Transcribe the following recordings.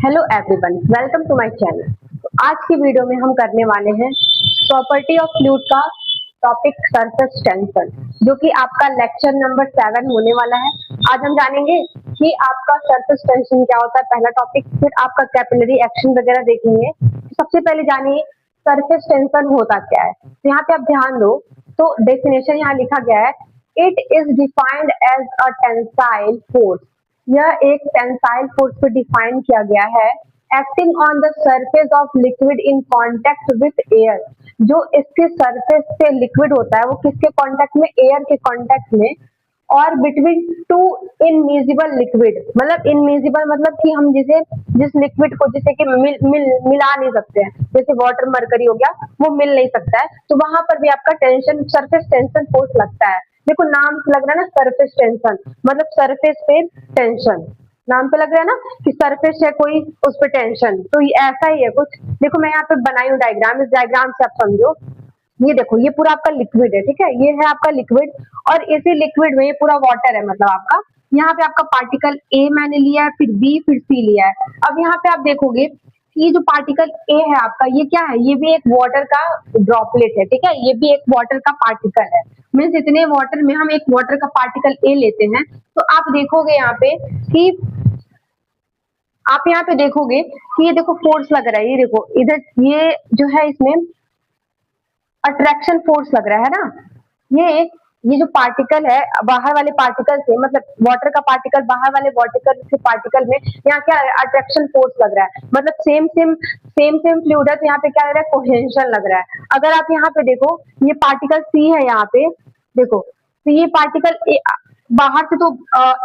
Hello everyone, welcome to my channel. तो आज की वीडियो में हम करने वाले हैं प्रॉपर्टी ऑफ फ्लूइड का टॉपिक सरफेस टेंशन, जो कि आपका लेक्चर नंबर 7 होने वाला है। आज हम जानेंगे कि आपका सरफेस टेंशन क्या होता है, पहला टॉपिक, फिर आपका कैपिलरी एक्शन वगैरह देखेंगे। तो सबसे पहले जानिए सरफेस टेंशन होता क्या है। तो यहाँ पे आप ध्यान दो, तो डेफिनेशन यहाँ लिखा गया है, it is defined as a tensile force. यह एक टेंसाइल फोर्स को डिफाइन किया गया है, acting on the surface of liquid in contact with air. जो इसके सरफेस पे लिक्विड होता है वो किसके कांटेक्ट में, एयर के कांटेक्ट में, और बिटवीन टू इनमिजिबल लिक्विड। मतलब इनमिजिबल मतलब कि हम जिस लिक्विड को जिसे कि मिला नहीं सकते हैं, जैसे वाटर मरकरी हो गया, वो मिल नहीं सकता है, तो वहां पर भी आपका टेंशन सरफेस टेंशन फोर्स लगता है। देखो नाम से लग रहा है ना, सरफेस टेंशन मतलब सरफेस पे टेंशन, नाम पे लग रहा है ना कि सरफेस है कोई, उस पे टेंशन, तो ये ऐसा ही है कुछ। देखो मैं यहाँ पे बनाई हूँ डायग्राम, इस डायग्राम से आप समझो। ये देखो, ये पूरा आपका लिक्विड है, ठीक है, ये है आपका लिक्विड, और इसी लिक्विड में ये पूरा वाटर है। मतलब आपका यहाँ पे आपका पार्टिकल ए मैंने लिया है, फिर बी, फिर सी लिया है। अब यहाँ पे आप देखोगे ये जो पार्टिकल ए है आपका, ये क्या है, ये भी एक वाटर का ड्रॉपलेट है, ठीक है, ये भी एक वाटर का पार्टिकल है। मीन्स इतने वाटर में हम एक वाटर का पार्टिकल ए लेते हैं, तो आप देखोगे यहाँ पे कि आप यहाँ पे देखोगे कि ये देखो फोर्स लग रहा है, ये देखो इधर, ये जो है इसमें अट्रैक्शन फोर्स लग रहा है ना। ये जो पार्टिकल है बाहर वाले पार्टिकल से, मतलब वाटर का पार्टिकल बाहर वाले वाटर के पार्टिकल में, यहाँ क्या अट्रैक्शन फोर्स लग रहा है। मतलब सेम फ्लूइड है, तो यहाँ पे क्या लग रहा है, कोहेंशन लग रहा है। अगर आप यहाँ पे देखो, ये पार्टिकल सी है, यहाँ पे देखो, तो ये पार्टिकल बाहर से तो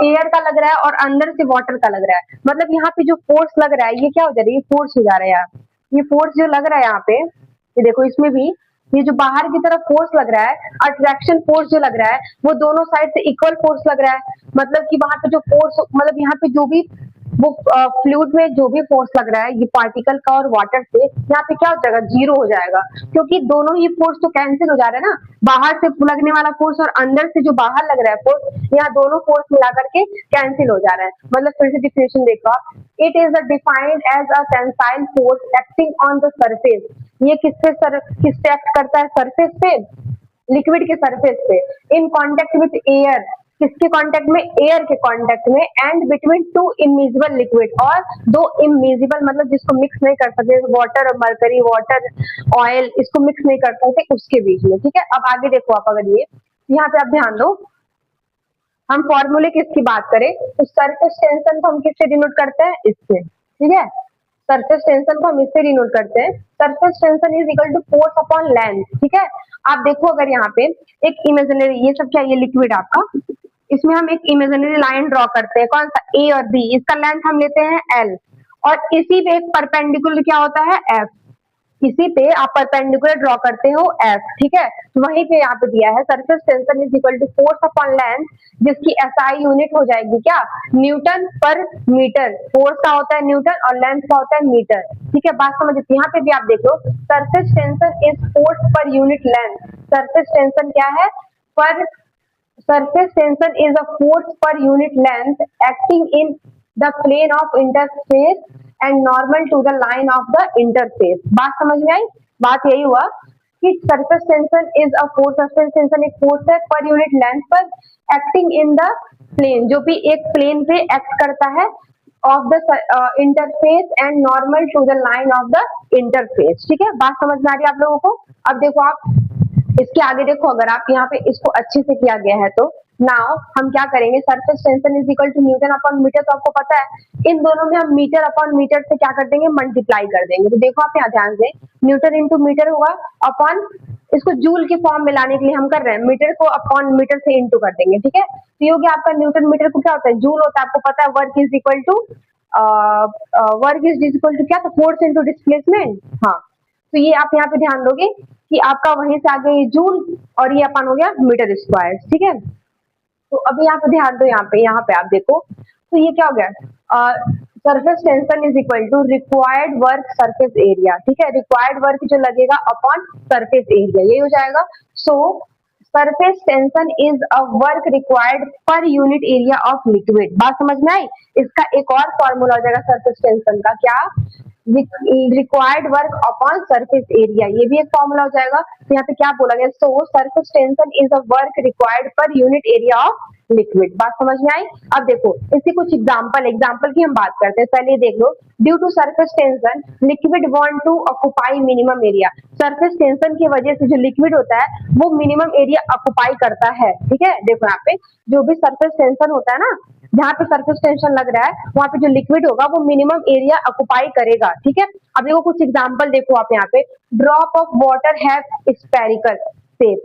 एयर का लग रहा है और अंदर से वाटर का लग रहा है। मतलब यहाँ पे जो फोर्स लग रहा है, ये क्या हो जा रहा है, ये फोर्स हो जा रहा है यार। ये फोर्स जो लग रहा है यहाँ पे, ये देखो इसमें भी ये जो बाहर की तरफ फोर्स लग रहा है, अट्रैक्शन फोर्स जो लग रहा है, वो दोनों साइड से इक्वल फोर्स लग रहा है। मतलब कि वहां पे जो फोर्स, मतलब यहाँ पे जो भी वो फ्लूइड में जो भी फोर्स लग रहा है, ये पार्टिकल का और वाटर से, यहाँ पे क्या हो जाएगा, जीरो हो जाएगा, क्योंकि दोनों ही फोर्स तो कैंसिल हो जा रहा है ना। बाहर से लगने वाला फोर्स और अंदर से जो बाहर लग रहा है फोर्स, यहाँ दोनों फोर्स मिला करके कैंसिल हो जा रहा है। मतलब फिर से डिफिनेशन देखो आप, it is defined as a tensile force acting on the surface. ये किससे एक्ट करता है, सरफेस पे, लिक्विड के सरफेस पे, इन कांटेक्ट विथ एयर, किसके कांटेक्ट में, एयर के कांटेक्ट में, and between two immiscible liquid, और दो इमिजिबल मतलब जिसको मिक्स नहीं कर सकते, वाटर और मरकरी, वाटर ऑयल, इसको मिक्स नहीं कर सकते, उसके बीच में, ठीक है। अब आगे देखो आप, अगर ये यहाँ पे आप ध्यान दो, हम फॉर्मूले किसकी बात करें, तो सरफेस टेंशन को हम किससे डिनोट करते हैं, इससे, ठीक है। सरफेस टेंशन को हम इससे डिनोट करते हैं, surface tension is equal to force upon length, ठीक है। आप देखो अगर यहाँ पे एक इमेजिनरी, ये सब क्या, ये लिक्विड आपका, इसमें हम एक इमेजिनरी लाइन ड्रॉ करते हैं, कौन सा, ए और बी, इसका लेंथ हम लेते हैं एल, और इसी पे एक परपेंडिकुलर क्या होता है, एफ। इसी पे आप परपेंडिकुलर ड्रॉ करते हो एफ, ठीक है। तो वहीं पे यहाँ पे दिया है surface tension is equal to force upon length, जिसकी एसआई यूनिट हो जाएगी क्या, न्यूटन पर मीटर। फोर्स का होता है न्यूटन और लेंथ का होता है मीटर, ठीक है। बात समझ, यहाँ पे भी आप देख लो, surface tension is force per unit length. Surface tension क्या है, पर surface tension is a force per unit length acting in the plane of interface and normal to the line of the interface। बात समझ में आई, बात यही हुआ कि surface tension is a force, surface tension एक force है per unit length पर, acting in the plane, जो भी एक plane पे act करता है, of the interface and normal to the line of the interface, ठीक है। बात समझ में आ रही है आप लोगों को। अब देखो आप इसके आगे देखो, अगर आप यहाँ पे इसको अच्छे से किया गया है, तो नाउ हम क्या करेंगे, surface tension is equal to newton upon metre, तो आपको पता है इन दोनों में हम मीटर अपॉन मीटर से क्या कर देंगे, मल्टीप्लाई कर देंगे। तो देखो आप यहाँ ध्यान से, न्यूटन इंटू मीटर होगा अपॉन, इसको जूल के फॉर्म में लाने के लिए हम कर रहे हैं, मीटर को अपॉन मीटर से इंटू कर देंगे, ठीक है। तो ये हो गया आपका न्यूटन मीटर को क्या होता है, जूल होता है, आपको पता है, वर्क इज इक्वल टू क्या था, फोर्स इंटू डिस्प्लेसमेंट। हाँ, तो ये आप यहाँ पे ध्यान दोगे कि आपका वहीं से आगे जूल और ये अपन हो गया मीटर स्क्वायर, ठीक है। तो अभी यहाँ पे ध्यान दो, यहाँ पे आप देखो, तो ये क्या हो गया, surface tension is equal to required work surface area, ठीक है। रिक्वायर्ड वर्क जो लगेगा अपॉन सरफेस एरिया, ये हो जाएगा। सो surface tension is a work required per unit area of liquid. बात समझ में आई? इसका एक और फॉर्मूला हो जाएगा सरफेस टेंशन का, क्या? Required work upon surface area, ये भी एक फॉर्मूला हो जाएगा। तो यहाँ पे क्या बोला गया? सो surface tension is a work required per unit area of liquid. बात समझ में आई? अब देखो इसकी कुछ एग्जांपल की हम बात करते हैं। पहले देख लो, due to surface tension liquid want to occupy minimum area. Surface tension की वजह से जो लिक्विड होता है वो मिनिमम एरिया ऑक्युपाई करता है। ठीक है, देखो यहाँ पे जो भी सरफेस टेंशन होता है ना, जहाँ पे सरफेस टेंशन लग रहा है वहां पे जो लिक्विड होगा वो मिनिमम एरिया ऑक्युपाई करेगा। ठीक है, अब देखो कुछ एग्जांपल देखो आप यहाँ पे, drop of water have spherical shape.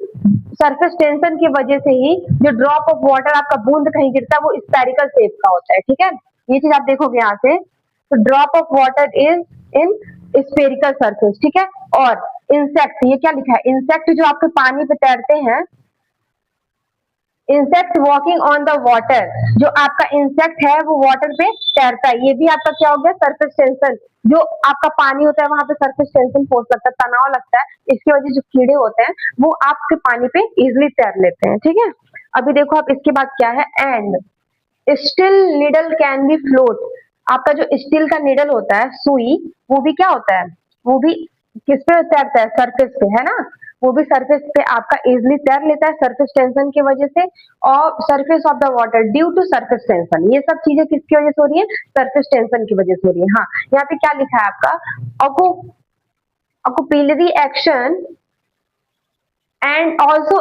Surface tension की वजह से ही जो ड्रॉप ऑफ वाटर आपका बूंद कहीं गिरता है वो स्फेरिकल शेप का होता है। ठीक है, ये चीज आप देखोगे यहाँ से, तो drop of water is in spherical surface. ठीक है, और इंसेक्ट, ये क्या लिखा है? इंसेक्ट जो आपके पानी पे तैरते हैं, insect walking on the water, जो आपका इंसेक्ट है वो वाटर पे तैरता है, ये भी आपका क्या हो गया? Surface tension. जो आपका पानी होता है वहां पे सरफेस टेंशन फोर्स लगता है, तनाव लगता है, इसकी वजह से जो कीड़े होते हैं वो आपके पानी पे इजिली तैर लेते हैं। ठीक है, अभी देखो आप इसके बाद क्या है, and still needle can be float. आपका जो स्टील का नीडल होता है, सुई, वो भी क्या होता है? वो भी किस पे तैरता है? सरफेस पे, है ना? वो भी सरफेस पे आपका इजिली तैर लेता है सरफेस टेंशन की वजह से। और surface of the water due to surface tension, ये सब चीजें किसकी वजह से हो रही है? सरफेस टेंशन की वजह से हो रही है। हाँ, यहाँ पे क्या लिखा है आपका? Capillary action and also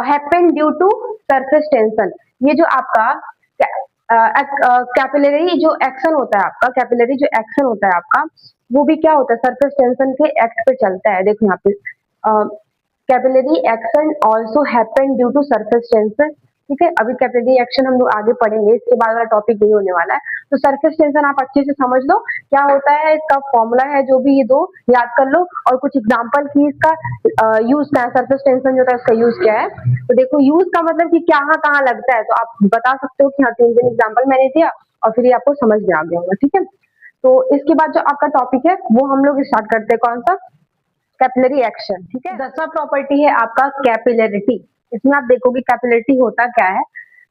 happen due to surface tension. ये जो आपका कैपिलरी जो एक्शन होता है आपका, कैपिलरी जो एक्शन होता है आपका, वो भी क्या होता है? सरफेस टेंशन के एक्ट पे चलता है। देखो यहाँ पे capillary action also happen due to surface tension. ठीक है, अभी कैपिलरी एक्शन हम लोग आगे पढ़ेंगे, इसके बाद वाला टॉपिक यही होने वाला है। तो सरफेस टेंशन आप अच्छे से समझ लो क्या होता है, इसका फॉर्मूला है, जो भी ये दो याद कर लो, और कुछ एग्जांपल की इसका यूज क्या है, सरफेस टेंशन जो होता है उसका यूज क्या है। तो देखो यूज का मतलब कि कहाँ कहाँ लगता है, तो आप बता सकते हो कि हाँ, 3 एग्जाम्पल मैंने दिया और फिर ये आपको समझ में आ गया होगा। ठीक है, तो इसके बाद जो आपका टॉपिक है वो हम लोग स्टार्ट करते हैं, कौन सा? Capillary action. ठीक है, 10वां प्रॉपर्टी है आपका कैपिलरिटी। इसमें आप देखोगे कैपिलरिटी होता क्या है।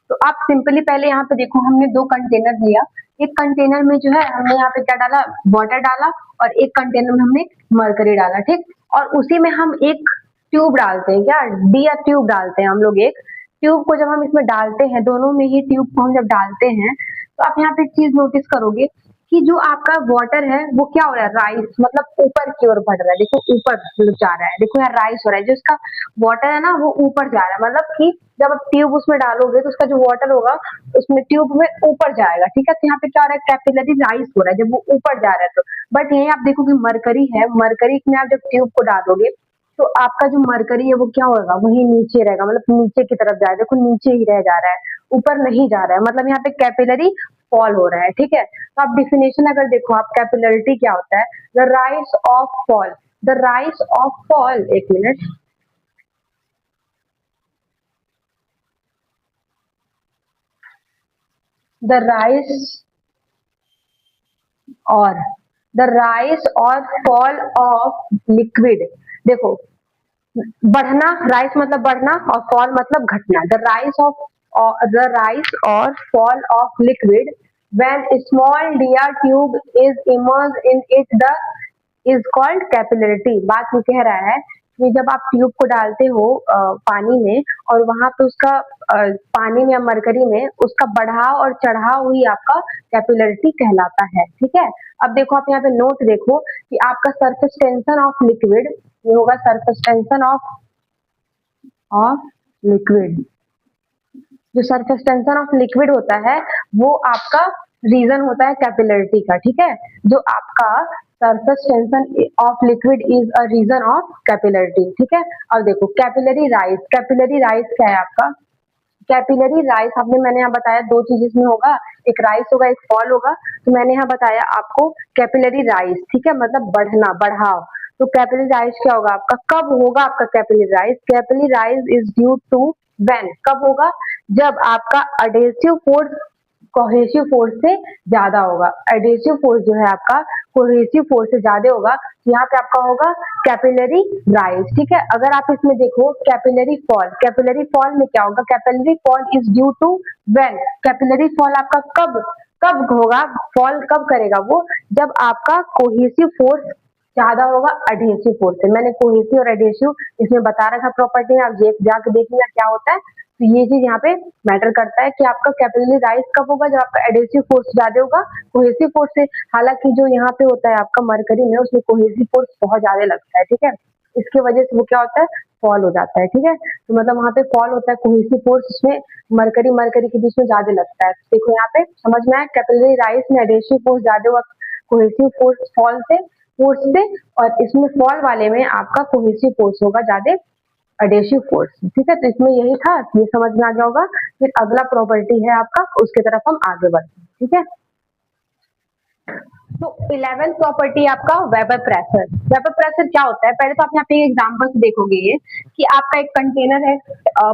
तो आप सिंपली पहले यहाँ पे देखो, हमने 2 कंटेनर लिया, एक कंटेनर में जो है हमने यहाँ पे क्या डाला? वाटर डाला, और एक कंटेनर में हमने मरकरी डाला। ठीक, और उसी में हम एक ट्यूब डालते हैं, क्या? डी ट्यूब डालते हैं हम लोग। एक ट्यूब को जब हम इसमें डालते हैं, दोनों में ही ट्यूब को हम जब डालते हैं, तो आप यहाँ पे एक चीज नोटिस करोगे कि जो आपका वाटर है वो क्या हो रहा है? राइस, मतलब ऊपर की ओर बढ़ रहा है। देखो ऊपर जा रहा है, देखो यहाँ राइस हो रहा है, जो इसका वाटर है ना वो ऊपर जा रहा है, मतलब कि जब आप ट्यूब उसमें डालोगे तो उसका जो वाटर होगा उसमें ट्यूब में ऊपर जाएगा। ठीक है, तो यहाँ पे क्या हो रहा है? कैपिलरी राइस हो रहा है जब वो ऊपर जा रहा है। तो बट यही आप देखो कि मरकरी है, मरकरी में आप जब ट्यूब को डालोगे तो आपका जो मरकरी है वो क्या होगा? वही नीचे रहेगा, मतलब नीचे की तरफ जाएगा। देखो नीचे ही रह जा रहा है, ऊपर नहीं जा रहा है, मतलब यहाँ पे कैपिलरी फॉल हो रहा है। ठीक है, तो आप डिफिनेशन अगर देखो आप, कैपिलरिटी क्या होता है? The rise of fall, the rise of fall, एक मिनट, द राइज और द राइज और फॉल ऑफ लिक्विड। देखो बढ़ना, राइज मतलब बढ़ना और फॉल मतलब घटना। द राइज और fall of liquid when small diya tube is immersed in it, the is called capillarity। बात ये कह रहा है कि जब आप ट्यूब को डालते हो पानी में, और वहां पे उसका पानी में या मरकरी में उसका बढ़ाव और चढ़ाव ही आपका कैपिलरिटी कहलाता है। ठीक है, अब देखो आप यहाँ पे नोट देखो कि आपका सरफेस टेंशन ऑफ लिक्विड, ये होगा सरफेस टेंशन ऑफ लिक्विड। जो सरफेस टेंशन ऑफ लिक्विड होता है वो आपका रीजन होता है कैपिलरिटी का। ठीक है, जो आपका surface tension of liquid is a reason of capillarity. ठीक है, अब देखो कैपिलरी राइज, कैपिलरी राइज क्या है आपका? कैपिलरी राइज आपने, मैंने यहाँ बताया 2 चीज इसमें होगा, एक राइज होगा एक फॉल होगा। तो मैंने यहाँ बताया आपको कैपिलरी राइज, ठीक है, मतलब बढ़ना, बढ़ाव। तो कैपिलरी राइज क्या होगा आपका? कब होगा आपका capillary rise? Capillary rise is due to when, कब होगा? जब आपका अडेसिव फोर्स कोहेसिव फोर्स से ज्यादा होगा। एडहेसिव फोर्स जो है आपका कोहेसिव फोर्स से ज्यादा होगा, यहाँ पे आपका होगा कैपिलरी राइज। ठीक है, अगर आप इसमें देखो कैपिलरी फॉल में क्या होगा, capillary fall is due to when, capillary fall आपका कब कब होगा, फॉल कब करेगा वो, जब आपका कोहेसिव फोर्स ज्यादा होगा एडहेसिव फोर्स से। मैंने कोहेसिव और एडहेसिव इसमें बता रखा प्रॉपर्टी है, आप जाके देखिएगा क्या होता है। तो ये चीज यहाँ पे मैटर करता है कि आपका कैपिलरी राइज कब होगा, जब आपका एडहेसिव फोर्स ज्यादा होगा कोहेसिव फोर्स से। हालांकि जो यहाँ पे होता है आपका मरकरी में, उसमें कोहेसिव फोर्स बहुत ज्यादा लगता है। ठीक है, इसकी वजह से वो क्या होता है, फॉल हो जाता है। ठीक है, तो मतलब वहाँ पे फॉल होता है, कोहेसिव फोर्स उसमें मरकरी के बीच में ज्यादा लगता है। देखो यहाँ पे समझ में आया, कैपिलरी राइज में एडहेसिव फोर्स ज्यादा हुआ कोहेसिव फोर्स फोर्स से, और इसमें फॉल वाले में आपका कोहेसिव फोर्स होगा ज्यादा एडहेसिव फोर्स। ठीक है, तो इसमें यही था, ये समझ में आ गया होगा। फिर अगला प्रॉपर्टी है आपका, उसके तरफ हम आगे बढ़ते हैं। ठीक है, तो 11th प्रॉपर्टी आपका वेपर प्रेशर। वेपर प्रेशर क्या होता है, पहले तो आप यहाँ पे एग्जांपल से देखोगे ये कि आपका एक कंटेनर है,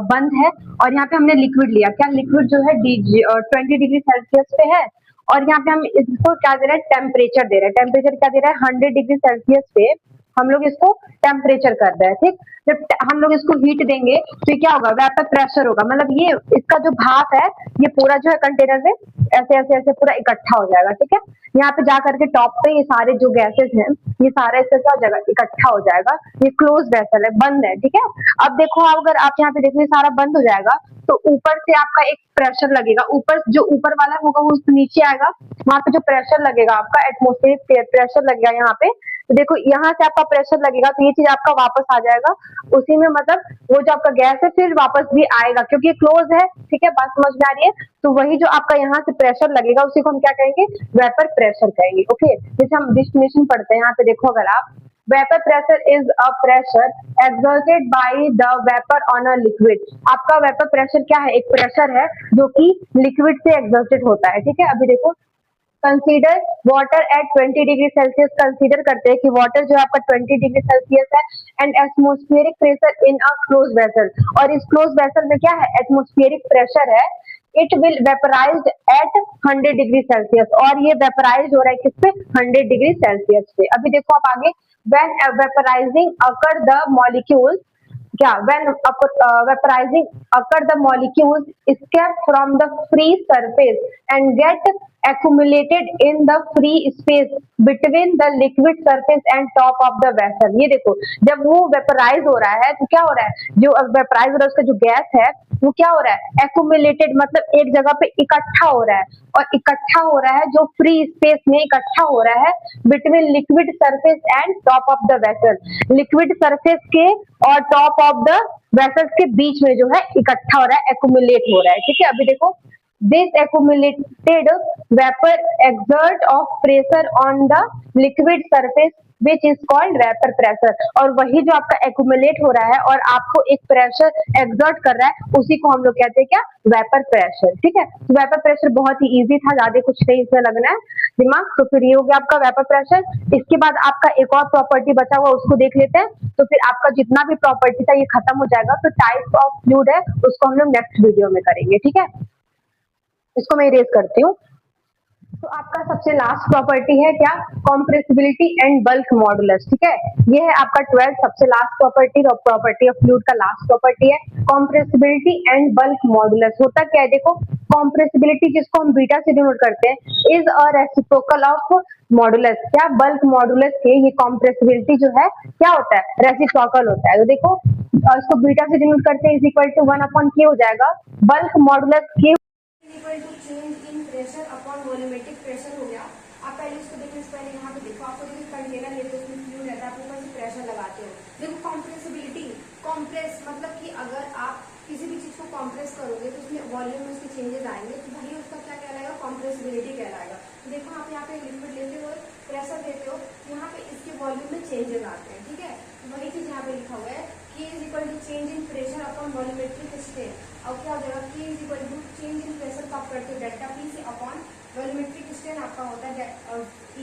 बंद है, और यहाँ पे हमने लिक्विड लिया। क्या लिक्विड जो है 20 डिग्री सेल्सियस पे है, और यहाँ पे हम इसको क्या दे रहे हैं, टेम्परेचर दे रहे हैं। टेम्परेचर क्या दे रहा है, 100 डिग्री सेल्सियस पे हम लोग इसको टेम्परेचर कर रहे हैं। ठीक, जब हम लोग इसको हीट देंगे तो ये क्या होगा, वेपर प्रेशर होगा। मतलब ये इसका जो भाप है ये पूरा जो है कंटेनर में ऐसे ऐसे ऐसे पूरा इकट्ठा हो जाएगा। ठीक है, यहाँ पे जा करके टॉप पे ये सारे जो गैसेस हैं ये सारे ऐसे क्या हो जाएगा, इकट्ठा हो जाएगा। ये क्लोज वेसल है, बंद है। ठीक है, अब देखो अगर आप यहाँ पे देखो ये सारा बंद हो जाएगा तो ऊपर से आपका एक प्रेशर लगेगा, ऊपर जो ऊपर वाला होगा वो नीचे आएगा, वहां पे जो प्रेशर लगेगा आपका एटमॉस्फेरिक प्रेशर लगेगा यहाँ पे। तो देखो यहाँ से आपका प्रेशर लगेगा तो ये चीज आपका वापस आ जाएगा उसी में, मतलब वो जो आपका गैस है फिर वापस भी आएगा क्योंकि क्लोज है। ठीक है, बात समझ में आ रही है। तो वही जो आपका यहाँ से प्रेशर लगेगा उसी को हम क्या कहेंगे, वेपर प्रेशर कहेंगे। ओके, जैसे हम डिस्टिनेशन पढ़ते हैं, यहाँ पे देखो अगर आप, vapour pressure is a pressure exerted by the vapor on a liquid। आपका वेपर प्रेशर क्या है, एक प्रेशर है जो कि लिक्विड से exerted होता है। ठीक है, अभी देखो consider water at 20 degree Celsius. Consider करते हैं कि वाटर जो है आपका 20 डिग्री सेल्सियस है, and atmospheric pressure in a close vessel. और इस क्लोज वेसल में क्या है, एटमॉस्फेरिक प्रेशर है। It will vaporized at 100 degree Celsius, और ये वेपराइज हो रहा है किस पे, 100 डिग्री सेल्सियस पे। अभी देखो आप आगे, व्हेन वेपराइजिंग अकर द मॉलिक्यूल्स, क्या when vaporizing occur the molecules escape from the free surface and get accumulated in the free space between the liquid surface and top of the vessel। ये देखो जब वो वेपराइज हो रहा है तो क्या हो रहा है, जो वेपराइज हो रहा है उसका जो गैस है वो क्या हो रहा है, एक्यूमुलेटेड, मतलब एक जगह पे इकट्ठा हो रहा है, और इकट्ठा हो रहा है जो फ्री स्पेस में इकट्ठा हो रहा है between liquid surface and top of the vessel. Liquid surface के और टॉप ऑफ द वेसल्स के बीच में जो है इकट्ठा हो रहा है, एक्यूमुलेट हो रहा है। ठीक है, अभी देखो this accumulated vapor exert of pressure on the liquid surface which is called vapor pressure। और वही जो आपका accumulate हो रहा है और आपको एक प्रेशर exert कर रहा है उसी को हम लोग कहते हैं क्या, वेपर प्रेशर। ठीक है, तो वेपर प्रेशर बहुत ही इजी था, ज्यादा कुछ नहीं इसमें लगना है दिमाग। तो फिर ये हो गया आपका वेपर प्रेशर। इसके बाद आपका एक और प्रॉपर्टी बचा हुआ उसको देख लेते हैं, तो फिर आपका जितना भी प्रॉपर्टी था ये खत्म हो जाएगा। तो टाइप ऑफ फ्लूइड है उसको हम लोग नेक्स्ट वीडियो में करेंगे। ठीक है, इसको मैं इरेज करती हूँ। तो आपका सबसे लास्ट प्रॉपर्टी है क्या, कॉम्प्रेसिबिलिटी एंड बल्क मॉडुलस। ठीक है, ये है आपका 12th सबसे लास्ट प्रॉपर्टी ऑफ फ्लूइड का लास्ट प्रॉपर्टी है कॉम्प्रेसिबिलिटी एंड बल्क मॉडुलस। होता क्या है, देखो कॉम्प्रेसिबिलिटी जिसको हम बीटा से डिनोट करते हैं is a reciprocal of modulus. क्या, बल्क मॉडुलस के ये कॉम्प्रेसिबिलिटी जो है क्या होता है, रेसिप्रोकल होता है। तो देखो इसको बीटा से डिनोट करते हैं, इज इक्वल टू 1/k हो जाएगा। बल्क मॉडुलस के equal to change in pressure upon volumetric pressure हो गया। आप पहले इसको देखो, इस पहले यहाँ पे देखो, आपको देखो कंटेनर लेते हो उसमें फ्लूइड रहता है, आप ऊपर से प्रेशर लगाते हो। देखो कॉम्प्रेसिबिलिटी, कॉम्प्रेस मतलब कि अगर आप किसी भी चीज को कॉम्प्रेस करोगे तो उसमें वॉल्यूम में उसके चेंजेस आएंगे, तो वही उसका क्या कहलाएगा, कॉम्प्रेसिबिलिटी कहलाएगा। तो देखो आप यहाँ पे लिक्विड लेते हो, प्रेशर देते हो, यहाँ पे इसके वॉल्यूम में चेंजेस आते हैं। ठीक है, वही चीज यहाँ पे लिखा हुआ है K is equal to change in pressure upon volumetric strain. और क्या हो जाएगा, K is equal to change in pressure का आप करते हो डेल्टा P से अपॉन वॉल्यूमेट्रिक स्ट्रेन आपका होता है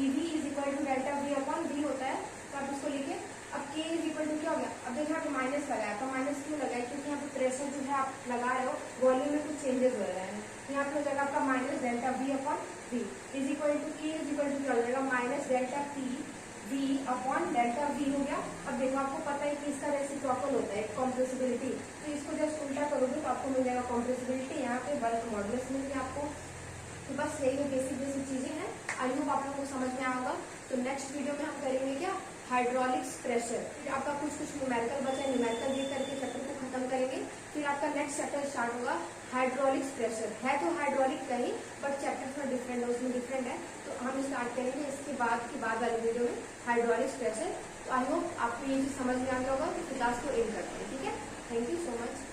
EV is equal to delta V upon V होता है। तो आप इसको लिखे, अब K इज इक्वल टू क्या हो गया, अब देखो यहाँ पे माइनस लगाया, तो माइनस क्यों लगाया, क्योंकि यहाँ पे प्रेशर जो है आप लगा रहे हो, वॉल्यूम में कुछ चेंजेस हो रहे हैं, यहाँ पे हो जाएगा आपका minus delta v is equal to E is equal to क्या हो जाएगा minus delta P v upon delta v हो गया। अब देखो आपको पता है कि इसका रेसिप्रोकल होता है कॉम्प्रेसिबिलिटी, तो इसको जस्ट उल्टा करोगे तो आपको मिल जाएगा कॉम्प्रेसिबिलिटी, यहाँ पे बल्क मॉडुलस मिल गया आपको। तो बस यही बेसिक बेसिक चीजें हैं, आई होप आप लोगों को समझ में आएगा। तो नेक्स्ट वीडियो में हम करेंगे क्या, हाइड्रोलिक्स प्रेशर, फिर आपका कुछ न्यूमेरिकल बचा है, न्यूमेरिकल देख करके चैप्टर को खत्म करेंगे। फिर आपका नेक्स्ट चैप्टर स्टार्ट होगा हाइड्रोलिक्स प्रेशर, है तो हाइड्रोलिक का ही बट चैप्टर थोड़ा डिफरेंट है, उसमें डिफरेंट है, तो हम स्टार्ट करेंगे इसके बाद वाले वीडियो में हाइड्रोलिक्स प्रेशर। तो आई होप आपको ये चीज समझ में आ गया होगा। तो क्लास को एंड करते हैं, ठीक है, थैंक यू सो मच।